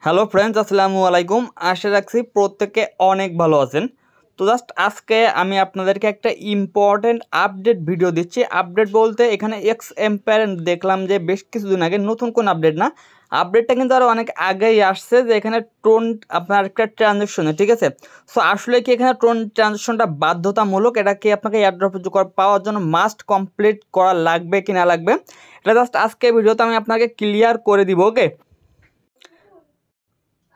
Hello friends, আসসালামু আলাইকুম। আশা রাখছি প্রত্যেকে অনেক ভালো আছেন। তো জাস্ট আজকে আমি আপনাদেরকে একটা ইম্পর্টেন্ট আপডেট ভিডিও দিচ্ছি। আপডেট বলতে এখানে এক্স এম্পায়ার দেখলাম যে বেশ কিছুদিন আগে, নতুন কোন আপডেট না, আপডেটটা কিন্তু আরও অনেক আগেই আসছে যে এখানে টোন আপনার একটা ট্রানজ্যাকশনে, ঠিক আছে। সো আসলে কি এখানে টোন ট্রানজ্যাকশনটা বাধ্যতামূলক? এটা কি আপনাকে এয়ারড্রপ পাওয়ার জন্য মাস্ট কমপ্লিট করা লাগবে কি না লাগবে, এটা জাস্ট আজকে ভিডিওতে আমি আপনাকে ক্লিয়ার করে দিব। ওকে,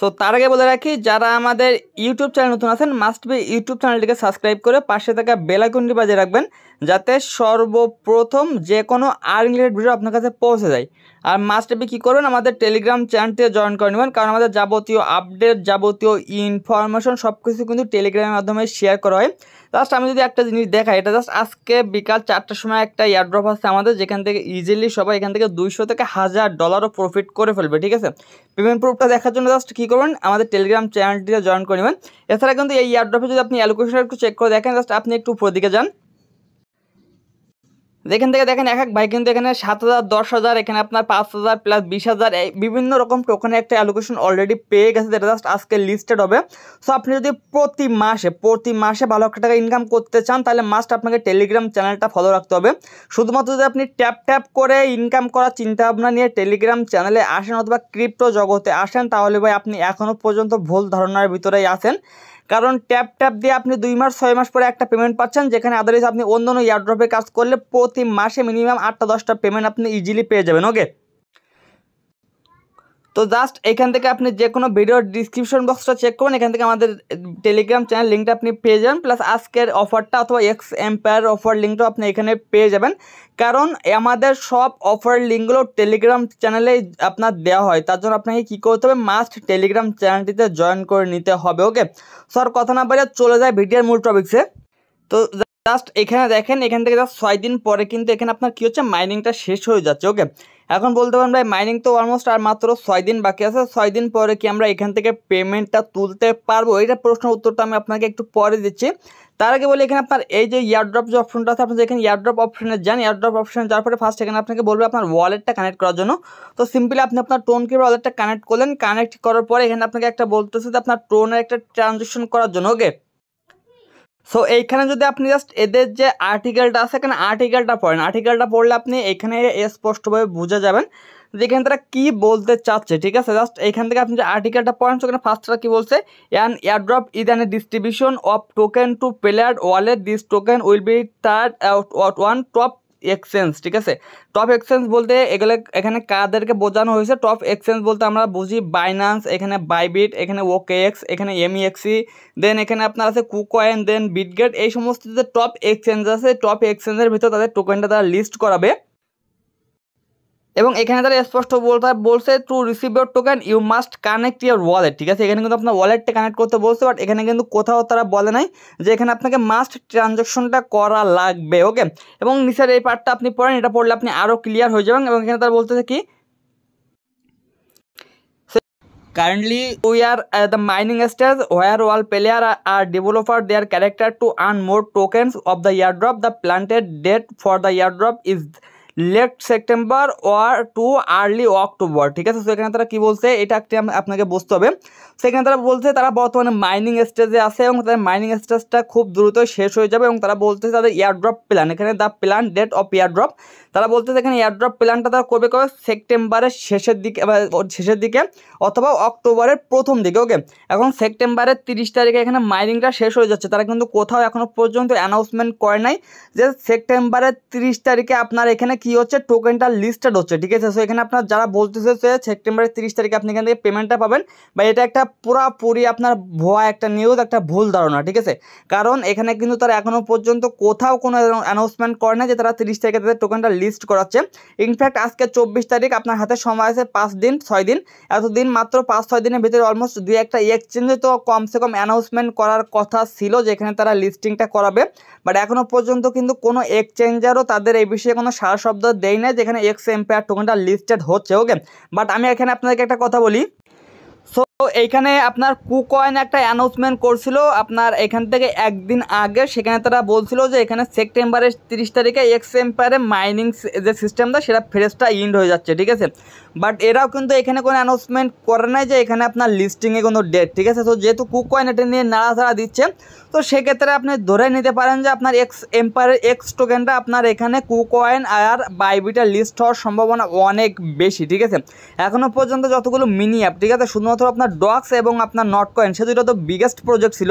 তো তার আগে বলে রাখি, যারা আমাদের ইউটিউব চ্যানেল নতুন আছেন মাস্ট বি ইউটিউব চ্যানেলটিকে সাবস্ক্রাইব করে পাশে থাকা বেল আইকনটি বাজিয়ে রাখবেন, যাতে সর্বপ্রথম যে কোনো আর্নিং রিলেটেড ভিডিও আপনার কাছে পৌঁছে যায়। আর মাস্ট বি কী করবেন, আমাদের টেলিগ্রাম চ্যানেলটিতে জয়েন করে নেবেন, কারণ আমাদের যাবতীয় আপডেট, যাবতীয় ইনফরমেশন সব কিছু কিন্তু টেলিগ্রামের মাধ্যমে শেয়ার করা হয়। জাস্ট আমি যদি একটা জিনিস দেখাই, এটা জাস্ট আজকে বিকাল 4টার সময় একটা এয়ারড্রপ আছে আমাদের, যেখান থেকে ইজিলি সবাই এখান থেকে 200 থেকে $1000 প্রফিট করে ফেলবে, ঠিক আছে। পেমেন্ট প্রুফটা দেখার জন্য জাস্ট কী করবেন, আমাদের টেলিগ্রাম চ্যানেলটিতে জয়েন করে নেবেন। এছাড়া কিন্তু এই এয়ারড্রপে যদি আপনি অ্যালোকেশনটা একটু চেক করে দেখেন, জাস্ট আপনি একটু উপর দিকে যান, যেখান থেকে দেখেন এক এক ভাই কিন্তু এখানে 7000, 10,000, এখানে আপনার 5000 প্লাস 20,000 বিভিন্ন রকম টোকেনে একটা অ্যালোকেশন অলরেডি পেয়ে গেছে, যেটা জাস্ট আজকে লিস্টেড হবে। সো আপনি যদি প্রতি মাসে ভালো একটা টাকা ইনকাম করতে চান, তাহলে মাস্ট আপনাকে টেলিগ্রাম চ্যানেলটা ফলো রাখতে হবে। শুধুমাত্র যদি আপনি ট্যাপ করে ইনকাম করার চিন্তাভাবনা নিয়ে টেলিগ্রাম চ্যানেলে আসেন অথবা ক্রিপ্টো জগতে আসেন, তাহলে ভাই আপনি এখনও পর্যন্ত ভুল ধারণার ভিতরেই আছেন। কারণ ট্যাপ দিয়ে আপনি 2 মাস 6 মাস পরে একটা পেমেন্ট পাচ্ছেন, যেখানে আদারওয়াইজ আপনি অন্য এয়ারড্রপে কাজ করলে প্রতি মাসে মিনিমাম 8টা-10টা পেমেন্ট আপনি ইজিলি পেয়ে যাবেন। ওকে, তো জাস্ট এখান থেকে আপনি যে কোনো ভিডিওর ডিসক্রিপশন বক্সটা চেক করুন, এখান থেকে আমাদের টেলিগ্রাম চ্যানেল লিঙ্কটা আপনি পেয়ে যাবেন, প্লাস আজকের অফারটা অথবা এক্স এম্পায়ার অফার লিঙ্কটাও আপনি এখানে পেয়ে যাবেন। কারণ আমাদের সব অফার লিঙ্কগুলো টেলিগ্রাম চ্যানেলে আপনার দেওয়া হয়, তার জন্য আপনাকে কী করতে হবে, মাস্ট টেলিগ্রাম চ্যানেলটিতে জয়েন করে নিতে হবে। ওকে, স্যার কথা না বলে চলে যায় ভিডিওর মূল টপিকসে। তো জাস্ট এখানে দেখেন, এখান থেকে জাস্ট 6 দিন পরে কিন্তু এখানে আপনার কী হচ্ছে, মাইনিংটা শেষ হয়ে যাচ্ছে। ওকে, এখন বলতে পারেন ভাই মাইনিং তো অলমোস্ট আর মাত্র 6 দিন বাকি আছে, 6 দিন পরে কি আমরা এখান থেকে পেমেন্টটা তুলতে পারবো? এইটা প্রশ্নের উত্তরটা আমি আপনাকে একটু পরে দিচ্ছি। তার আগে বলি, এখানে আপনার এই যে এয়ারড্রপ যে অপশনটা আছে, আপনি যেখানে এয়ারড্রপ অপশনে যান, এয়ারড্রপ অপশনে যাওয়ার পরে ফার্স্ট এখানে আপনাকে বলবে আপনার ওয়ালেটটা কানেক্ট করার জন্য। তো সিম্পলি আপনি আপনার টোনকে ওয়ালেটটা কানেক্ট করলেন, কানেক্ট করার পরে এখানে আপনাকে একটা বলতেছে যে আপনার টোনের একটা ট্রানজ্যাকশন করার জন্য। ওকে, সো এইখানে যদি আপনি জাস্ট এদের যে আর্টিকেলটা আছে, এখানে আর্টিকেলটা পড়েন, আর্টিকেলটা পড়লে আপনি এখানে স্পষ্টভাবে বুঝে যাবেন যে এখানে তারা কী বলতে চাচ্ছে, ঠিক আছে। জাস্ট এইখান থেকে আপনি যে আর্টিকেলটা পড়েন, সেখানে ফার্স্টটা কী বলছে, an airdrop is an distribution of token to player wallet, this token will be third one top exchange, ঠিক আছে। টপ এক্সচেঞ্জ বলতে এগুলো এখানে কাদেরকে বোঝানো হয়েছে, টপ এক্সচেঞ্জ বলতে আমরা বুঝি বাইন্যান্স, এখানে বাইবিট, এখানে ওকেএক্স, এখানে এমইএক্সি, দেন এখানে আপনার আছে কুকয়েন, দেন বিটগেট, এই সমস্ত যে টপ এক্সচেঞ্জ আছে, টপ এক্সচেঞ্জের ভিতর তাদের টোকেনটা তারা লিস্ট করাবে। এবং এখানে তারা স্পষ্ট বলছে to receive your token you must connect your wallet, ঠিক আছে। এখানে কিন্তু আপনার ওয়ালেটটা কানেক্ট করতে বলছে, বাট এখানে কিন্তু কোথাও তারা বলে নাই যে এখানে আপনাকে মাস্ট ট্রানজ্যাকশনটা করা লাগবে। ওকে, এবং নিচের এই পার্টটা আপনি পড়েন, এটা পড়লে আপনি আরও ক্লিয়ার হয়ে যাবেন। এবং এখানে তারা বলতেছে কি, currently we are at the mining stage where all players are developer their character to earn more tokens of the airdrop. The planted date for the airdrop is late September or to early October, ঠিক আছে। তো এখানে তারা কী বলছে, এটা একটি আপনাকে বুঝতে হবে। সেখানে তারা বলছে তারা বর্তমানে মাইনিং স্টেজে আছে এবং তাদের মাইনিং স্টেজটা খুব দ্রুতই শেষ হয়ে যাবে। এবং তারা বলতেছে তাদের এয়ারড্রপ প্ল্যান, এখানে the plan date of airdrop, তারা বলতেছে এখানে এয়ারড্রপ প্ল্যানটা তারা কবে সেপ্টেম্বরের শেষের দিকে অথবা অক্টোবরের প্রথম দিকে। ওকে, এখন সেপ্টেম্বরের 30 তারিখে এখানে মাইনিংটা শেষ হয়ে যাচ্ছে, তারা কিন্তু কোথাও এখনও পর্যন্ত অ্যানাউন্সমেন্ট করে নাই যে সেপ্টেম্বরের 30 তারিখে আপনার এখানে কি হচ্ছে, টোকেনটা লিস্টেড হচ্ছে, ঠিক আছে। সো এখানে আপনার যারা বলতেছে যে সেপ্টেম্বরের 30 তারিখে আপনি এখান থেকে পেমেন্টটা পাবেন, বা এটা একটা পুরাপুরি আপনার ভুয়া একটা নিউজ, একটা ভুল ধারণা, ঠিক আছে। কারণ এখানে কিন্তু তারা এখনও পর্যন্ত কোথাও কোনো অ্যানাউন্সমেন্ট করে না যে তারা 30 তারিখে তাদের টোকেনটা লিস্ট করাচ্ছে। ইনফ্যাক্ট আজকে 24 তারিখ, আপনার হাতে সময় আছে 5 দিন 6 দিন, এতদিন মাত্র 5-6 দিনের ভিতরে অলমোস্ট 2-1টা এক্সচেঞ্জে তো কমসে কম অ্যানাউন্সমেন্ট করার কথা ছিল যেখানে তারা লিস্টিংটা করাবে, বাট এখনও পর্যন্ত কিন্তু কোনো এক্সচেঞ্জারও তাদের এই বিষয়ে কোনো সারা শব্দ দেয় না যেখানে এক্স এম্পায়ার টোকেনটা লিস্টেড হচ্ছে। ওকে, বাট আমি এখানে আপনাদেরকে একটা কথা বলি, তো এইখানে আপনার কুকয়েন একটা অ্যানাউন্সমেন্ট করছিল আপনার এখান থেকে একদিন আগে, সেখানে তারা বলছিল যে এখানে সেপ্টেম্বরের 30 তারিখে এক্স এম্পায়ারে মাইনিং যে সিস্টেমটা সেটা ফ্রেশটা ইন্ড হয়ে যাচ্ছে, ঠিক আছে। বাট এরাও কিন্তু এখানে কোনো অ্যানাউন্সমেন্ট করে নাই যে এখানে আপনার লিস্টিংয়ে কোনো ডেট, ঠিক আছে। তো যেহেতু কুকয়েন এটা নিয়ে নাড়াচাড়া দিচ্ছে, তো সেক্ষেত্রে আপনি ধরে নিতে পারেন যে আপনার এক্স এম্পায়ারের এক্স টোকেনটা আপনার এখানে কুকয়েন আর বাইবিটে লিস্ট হওয়ার সম্ভাবনা অনেক বেশি, ঠিক আছে। এখনও পর্যন্ত যতগুলো মিনি অ্যাপ, ঠিক আছে, শুধুমাত্র আপনার ডক্স এবং আপনার নটকয়েন, সে দুটো তো বিগেস্ট প্রজেক্ট ছিল।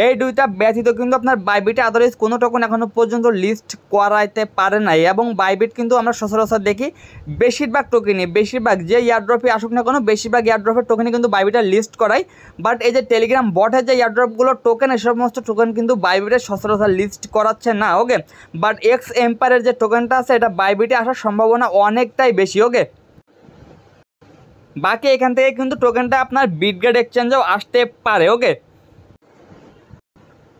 এই দুইটা ব্যতীত কিন্তু আপনার বাইবিটে আদারওয়াইজ কোনো টোকেন এখনও পর্যন্ত লিস্ট করাইতে পারে নাই। এবং বাইবিট কিন্তু আমরা সচরাচর দেখি বেশিরভাগ টোকেনই, বেশিরভাগ যে ইয়ারড্রপে আসুক না কোনো, বেশিরভাগ ইয়ারড্রপের টোকেনই কিন্তু বাইবিটে লিস্ট করায়। বাট এই যে টেলিগ্রাম বটের যে ইয়ারড্রপগুলো টোকেন, এই সমস্ত টোকেন কিন্তু বাইবিটে সচরাচর লিস্ট করাচ্ছে না, ওকে। বাট এক্স এম্পায়ারের যে টোকেনটা আছে এটা বাইবিটে আসার সম্ভাবনা অনেকটাই বেশি, ওকে। বাকি এখান থেকে কিন্তু টোকেনটা আপনার বিটগেট এক্সচেঞ্জেও আসতে পারে, ওকে।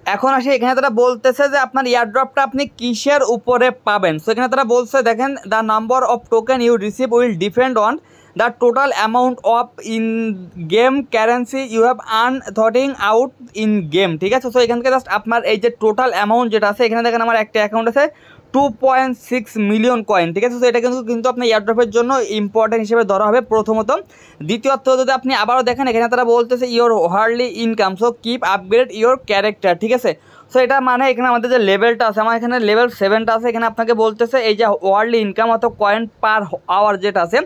এখন আসি এখানে তারা বলতেছে যে আপনার এয়ারড্রপটা আপনি কিসের উপরে পাবেন। সো এখানে তারা বলছে দেখেন, the number of token you receive will depend on the total amount of in game currency you have earn throughout in game, ঠিক আছে। সো এখান থেকে জাস্ট আপনার এই যে টোটাল অ্যামাউন্ট যেটা আছে, এখানে দেখেন আমার একটা অ্যাকাউন্ট আছে 2.6 মিলিয়ন কয়েন, ঠিক আছে। তো এটা কিন্তু আপনার এয়ারড্রপের জন্য ইম্পর্টেন্ট হিসেবে ধরা হবে প্রথমত। দ্বিতীয়ত যদি আপনি আবারও দেখেন, এখানে তারা বলতেছে your hardly income, so keep upgrade your character, ঠিক আছে। সো এটা মানে এখানে আমাদের যে লেভেলটা আছে, আমার এখানে লেভেল 7টা আছে, এখানে আপনাকে বলতেছে এই যে ওয়ার্ল্ডলি ইনকাম অথবা কয়েন পার আওয়ার যেটা আছে,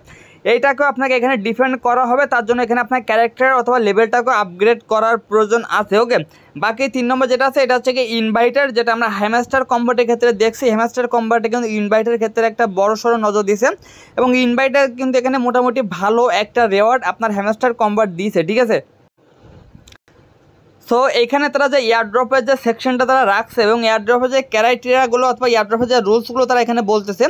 এইটাকেও আপনাকে এখানে ডিফেন্ড করা হবে। তার জন্য এখানে আপনার ক্যারেক্টার অথবা লেভেলটাকেও আপগ্রেড করার প্রয়োজন আছে, ওকে। বাকি 3 নম্বর যেটা আছে এটা হচ্ছে কি ইনভাইটার, যেটা আমরা হ্যামস্টার কম্বাটের ক্ষেত্রে দেখছি। হ্যামস্টার কম্বাটে কিন্তু ইনভাইটার ক্ষেত্রে একটা বড় সড়ো নজর দিয়েছে, এবং ইনভাইটার কিন্তু এখানে মোটামুটি ভালো একটা রেওয়ার্ড আপনার হ্যামস্টার কম্বাট দিয়েছে, ঠিক আছে। সো এইখানে তারা যে এয়ারড্রপের যে সেকশনটা তারা রাখছে এবং এয়ারড্রপের যে ক্রাইটেরিয়াগুলো অথবা এয়ারড্রপের যে রুলসগুলো তারা এখানে বলতেছে,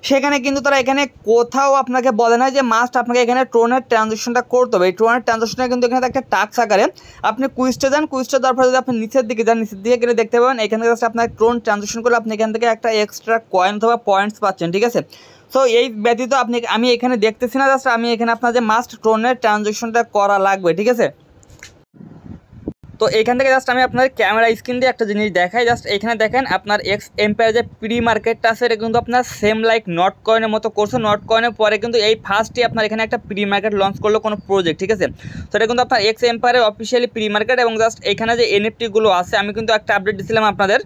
সেখানে কিন্তু তারা এখানে কোথাও আপনাকে বলে না যে মাস্ট আপনাকে এখানে ট্রোনের ট্রানজেকশনটা করতে হবে। এই ট্রোনের ট্রানজেকশনটা কিন্তু এখানে একটা টাস্ক আকারে আপনি কুইজটা যান, কুইজটা দেওয়ার পরে যদি আপনি নিচের দিকে যান, নিচের দিকে গেলে দেখতে পাবেন এখান থেকে আপনার ট্রোন ট্রানজেকশন করলে আপনি এখান থেকে একটা এক্সট্রা কয়েন অথবা পয়েন্টস পাচ্ছেন, ঠিক আছে। সো এই ব্যতীত আমি এখানে দেখতেছি না, জাস্ট আমি এখানে আপনার যে মাস্ট ট্রোনের ট্রানজেকশনটা করা লাগবে, ঠিক আছে। তো এইখান থেকে জাস্ট আমি আপনার ক্যামেরা স্ক্রিন দিয়ে একটা জিনিস দেখাই। জাস্ট এখানে দেখেন আপনার এক্স এম্পায়ার যে প্রি মার্কেটটা আছে, এটা কিন্তু আপনার সেম লাইক নট কয়েনের মতো করছে। নট কয়েনের পরে কিন্তু এই ফার্স্টই আপনার এখানে একটা প্রি মার্কেট লঞ্চ করলো কোনো প্রজেক্ট, ঠিক আছে। তো এটা কিন্তু আপনার এক্স এম্পায়ারের অফিসিয়ালি প্রি মার্কেট। এবং জাস্ট এখানে যে এনএফটিগুলো আছে, আমি কিন্তু একটা আপডেট দিয়েছিলাম আপনাদের।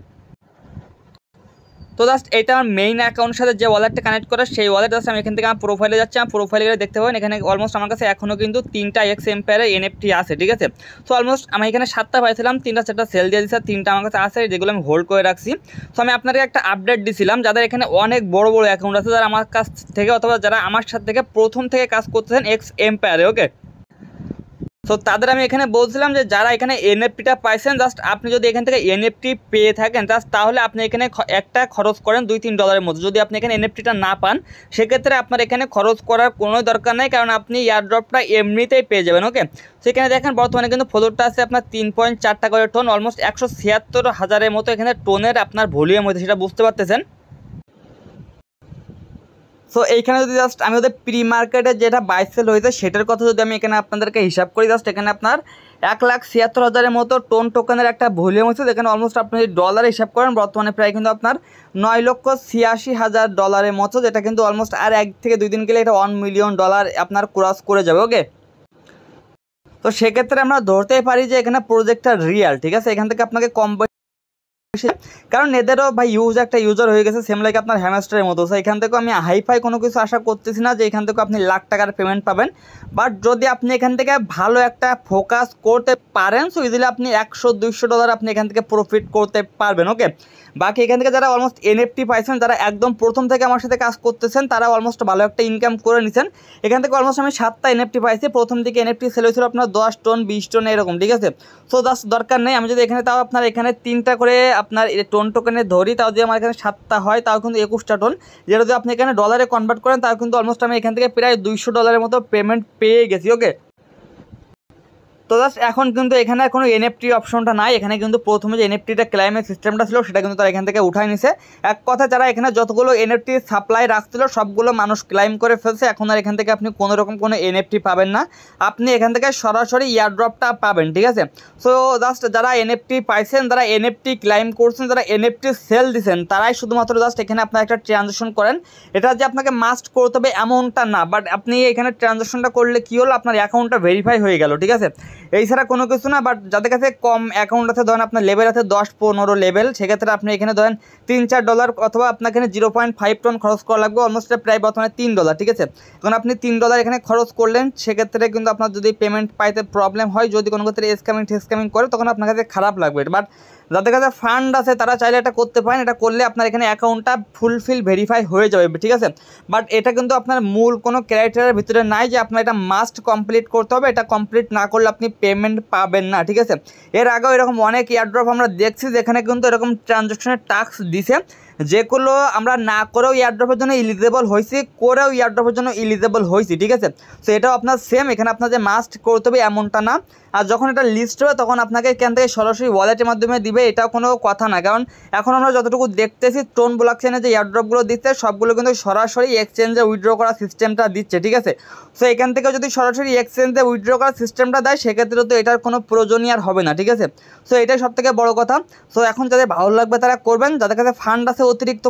তো জাস্ট এটা আমার মেইন অ্যাকাউন্টের সাথে যে ওয়ালেটটা কানেক্ট করে, সেই ওয়ালেট জাস্ট আমি এখান থেকে আমার প্রোফাইলে যাচ্ছি। আমার প্রোফাইলে গেলে দেখতে পাবেন এখানে অলমোস্ট আমার কাছে এখনও কিন্তু 3টা এক্স এম্পায়ারের এনএফটি আছে, ঠিক আছে। সো অলমোস্ট আমি এখানে 7টা পাইছিলাম, 3টা 4টা সেল দিয়ে দিচ্ছি, 3টা আমার কাছে আছে যেগুলো আমি হোল্ড করে রাখছি। সো আমি আপনাকে একটা আপডেট দিছিলাম, যাদের এখানে অনেক বড় বড় অ্যাকাউন্ট আছে, যারা আমার কাছ থেকে অথবা যারা আমার সাথে থেকে প্রথম থেকে কাজ করতেছেন এক্স এম্পায়ারে, ওকে। সো তাদের আমি এখানে বলছিলাম যে যারা এখানে এনএফটিটা পাইছেন, জাস্ট আপনি যদি এখান থেকে এনএফটি পেয়ে থাকেন, জাস্ট তাহলে আপনি এখানে একটা খরচ করেন $2-3 মতো। যদি আপনি এখানে এনএফটিটা না পান, সেক্ষেত্রে আপনার এখানে খরচ করার কোনো দরকার নেই, কারণ আপনি এয়ারড্রপটা এমনিতেই পেয়ে যাবেন, ওকে। সেখানে দেখেন বর্তমানে কিন্তু ফ্লোরটা আছে আপনার 3.4 করে টন, অলমোস্ট 176,000-এর মতো এখানে টোনের আপনার ভলিউম হয়েছে, সেটা বুঝতে পারতেছেন। সো এইখানে যদি জাস্ট আমি ওদের প্রি মার্কেটে যেটা বাই সেল হয়েছে সেটার কথা যদি আমি এখানে আপনাদেরকে হিসাব করি, জাস্ট এখানে আপনার 1,76,000-এর মতো টোন টোকেনের একটা ভলিউম হচ্ছে। যেখানে অলমোস্ট আপনি যদি ডলার হিসাব করেন, বর্তমানে প্রায় কিন্তু আপনার $9,86,000 মতো, যেটা কিন্তু অলমোস্ট আর 1 থেকে 2 দিন গেলে এটা $1 মিলিয়ন আপনার ক্রস করে যাবে, ওকে। তো সেক্ষেত্রে আমরা ধরতেই পারি যে এখানে প্রজেক্টটা রিয়াল, ঠিক আছে। এখান থেকে আপনাকে কম, কারণ এদেরও ভাই একটা ইউজার হয়ে গেছে সেম লাইক আপনার হ্যামস্টারের মতো। সো এখান থেকেও আমি হাইফাই কোনো কিছু আশা করতেছি না যে এখান থেকে আপনি লাখ টাকার পেমেন্ট পাবেন। বাট যদি আপনি এখান থেকে ভালো একটা ফোকাস করতে পারেন, সো ইজিলি আপনি $100-200 আপনি এখান থেকে প্রফিট করতে পারবেন, ওকে। বাকি এখান থেকে যারা অলমোস্ট এনএফটি পাইছেন, যারা একদম প্রথম থেকে আমার সাথে কাজ করতেছেন, তারা অলমোস্ট ভালো একটা ইনকাম করে নিছেন। এখান থেকে অলমোস্ট আমি 7টা এনএফটি পাইছি। প্রথম দিকে এনএফটি সেল হয়েছিল আপনার 10 টন 20 টন এরকম, ঠিক আছে। সো জাস্ট দরকার নেই, আমি যদি এখানে তাও আপনার এখানে 3টা করে আপনার টোন টোকেনে ধরি, তাও যদি আমার এখানে 7টা হয়, তাও কিন্তু 21টা টোন, যেটা যদি আপনি এখানে ডলারে কনভার্ট করেন, তাও কিন্তু অলমোস্ট আমি এখান থেকে প্রায় $200 মতো পেমেন্ট পেয়ে গেছি, ওকে। তো জাস্ট এখন কিন্তু এখানে কোনো এনএফটি অপশনটা নাই, এখানে কিন্তু প্রথমে যে এনএফটিটা ক্লাইমের সিস্টেমটা ছিল সেটা কিন্তু তারা এখান থেকে উঠাই নিছে। এক কথা যারা এখানে যতগুলো এনএফটি সাপ্লাই রাখছিল সবগুলো মানুষ ক্লাইম করে ফেলছে, এখন আর এখান থেকে আপনি কোনো রকম কোনো এনএফটি পাবেন না, আপনি এখান থেকে সরাসরি ইয়ারড্রপটা পাবেন, ঠিক আছে। সো জাস্ট যারা এনএফটি পাইছেন, যারা এনএফটি ক্লাইম করছেন, যারা এনএফটি সেল দিচ্ছেন, তারাই শুধুমাত্র জাস্ট এখানে আপনার একটা ট্রানজাকশন করেন। এটা যে আপনাকে মাস্ট করতে হবে এমনটা না, বাট আপনি এখানে ট্রানজাকশনটা করলে কী হলো, আপনার অ্যাকাউন্টটা ভেরিফাই হয়ে গেল, ঠিক আছে, এই ছাড়া কোনো কিছু না। বাট যাদের কাছে কম অ্যাকাউন্ট আছে, ধরেন আপনার লেভেল আছে 10-15 লেভেল, সেক্ষেত্রে আপনি এখানে ধরেন $3-4 অথবা আপনার এখানে 0.5 টন খরচ করা লাগবে, অলমোস্ট প্রায় বর্তমানে $3, ঠিক আছে। এখন আপনি $3 এখানে খরচ করলেন, সেক্ষেত্রে কিন্তু আপনার যদি পেমেন্ট পাইতে প্রবলেম হয়, যদি কোনো ক্ষেত্রে স্ক্যামিং করে, তখন আপনার কাছে খারাপ লাগবে। বাট যাদের কাছে ফান্ড আছে তারা চাইলে এটা করতে পারেন, এটা করলে আপনার এখানে অ্যাকাউন্টটা ফুলফিল ভেরিফাই হয়ে যাবে, ঠিক আছে। বাট এটা কিন্তু আপনার মূল কোনো ক্রাইটেরিয়ার ভিতরে নাই যে আপনার এটা মাস্ট কমপ্লিট করতে হবে, এটা কমপ্লিট না করলে আপনি পেমেন্ট পাবেন না, ঠিক আছে। এর আগেও এরকম অনেক এয়ারড্রপ আমরা দেখছি যেখানে কিন্তু এরকম ট্রানজাকশনের টাস্ক দিছে, যেগুলো আমরা না করেও এয়ারড্রপের জন্য ইলিজেবল হয়েছি, করেও এয়ারড্রপের জন্য ইলিজেবল হয়েছি, ঠিক আছে। সো এটাও আপনার সেম, এখানে আপনার যে মাস্ট করতে হবে এমনটা না। আর যখন এটা লিস্ট হবে তখন আপনাকে এখান থেকে সরাসরি ওয়ালেটের মাধ্যমে দিবে, এটাও কোনো কথা না, কারণ এখন আমরা যতটুকু দেখতেছি ট্রোন ব্লকচেনে যে এয়ারড্রপগুলো দিচ্ছে সবগুলো কিন্তু সরাসরি এক্সচেঞ্জে উইথড্র করার সিস্টেমটা দিচ্ছে, ঠিক আছে। সো এখান থেকে যদি সরাসরি এক্সচেঞ্জে উইথড্র করার সিস্টেমটা দেয় সেক্ষেত্রে তো এটার কোনো প্রয়োজনই আর হবে না, ঠিক আছে। সো এটাই সবথেকে বড় কথা। সো এখন যাদের ভালো লাগবে তারা করবেন, যাদের কাছে ফান্ড আছে অতিরিক্ত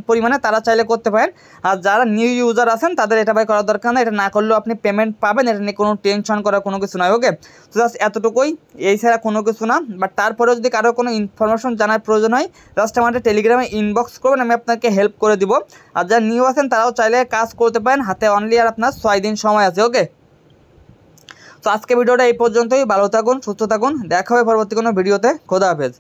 পরিমাণে তারা চাইলে করতে পারেন। আর যারা নিউ ইউজার আছেন তাদের এটা ভাই করার দরকার না, এটা না করলেও আপনি পেমেন্ট পাবেন, এটা নিয়ে কোনো টেনশন করার কোনো কিছু নয়, ওকে। তো জাস্ট এতটুকুই, এই ছাড়া কোনো কিছু না। বাট তারপরেও যদি কারো কোনো ইনফরমেশন জানার প্রয়োজন হয় জাস্ট আমাদের টেলিগ্রামে ইনবক্স করবেন, আমি আপনাকে হেল্প করে দিব। আর যারা নিউ আছেন তারাও চাইলে কাজ করতে পারেন, হাতে অনলি আর আপনার 6 দিন সময় আছে, ওকে। তো আজকে ভিডিওটা এই পর্যন্তই, ভালো থাকুন, সুস্থ থাকুন, দেখা হবে পরবর্তী কোনো ভিডিওতে, খোদা হাফেজ।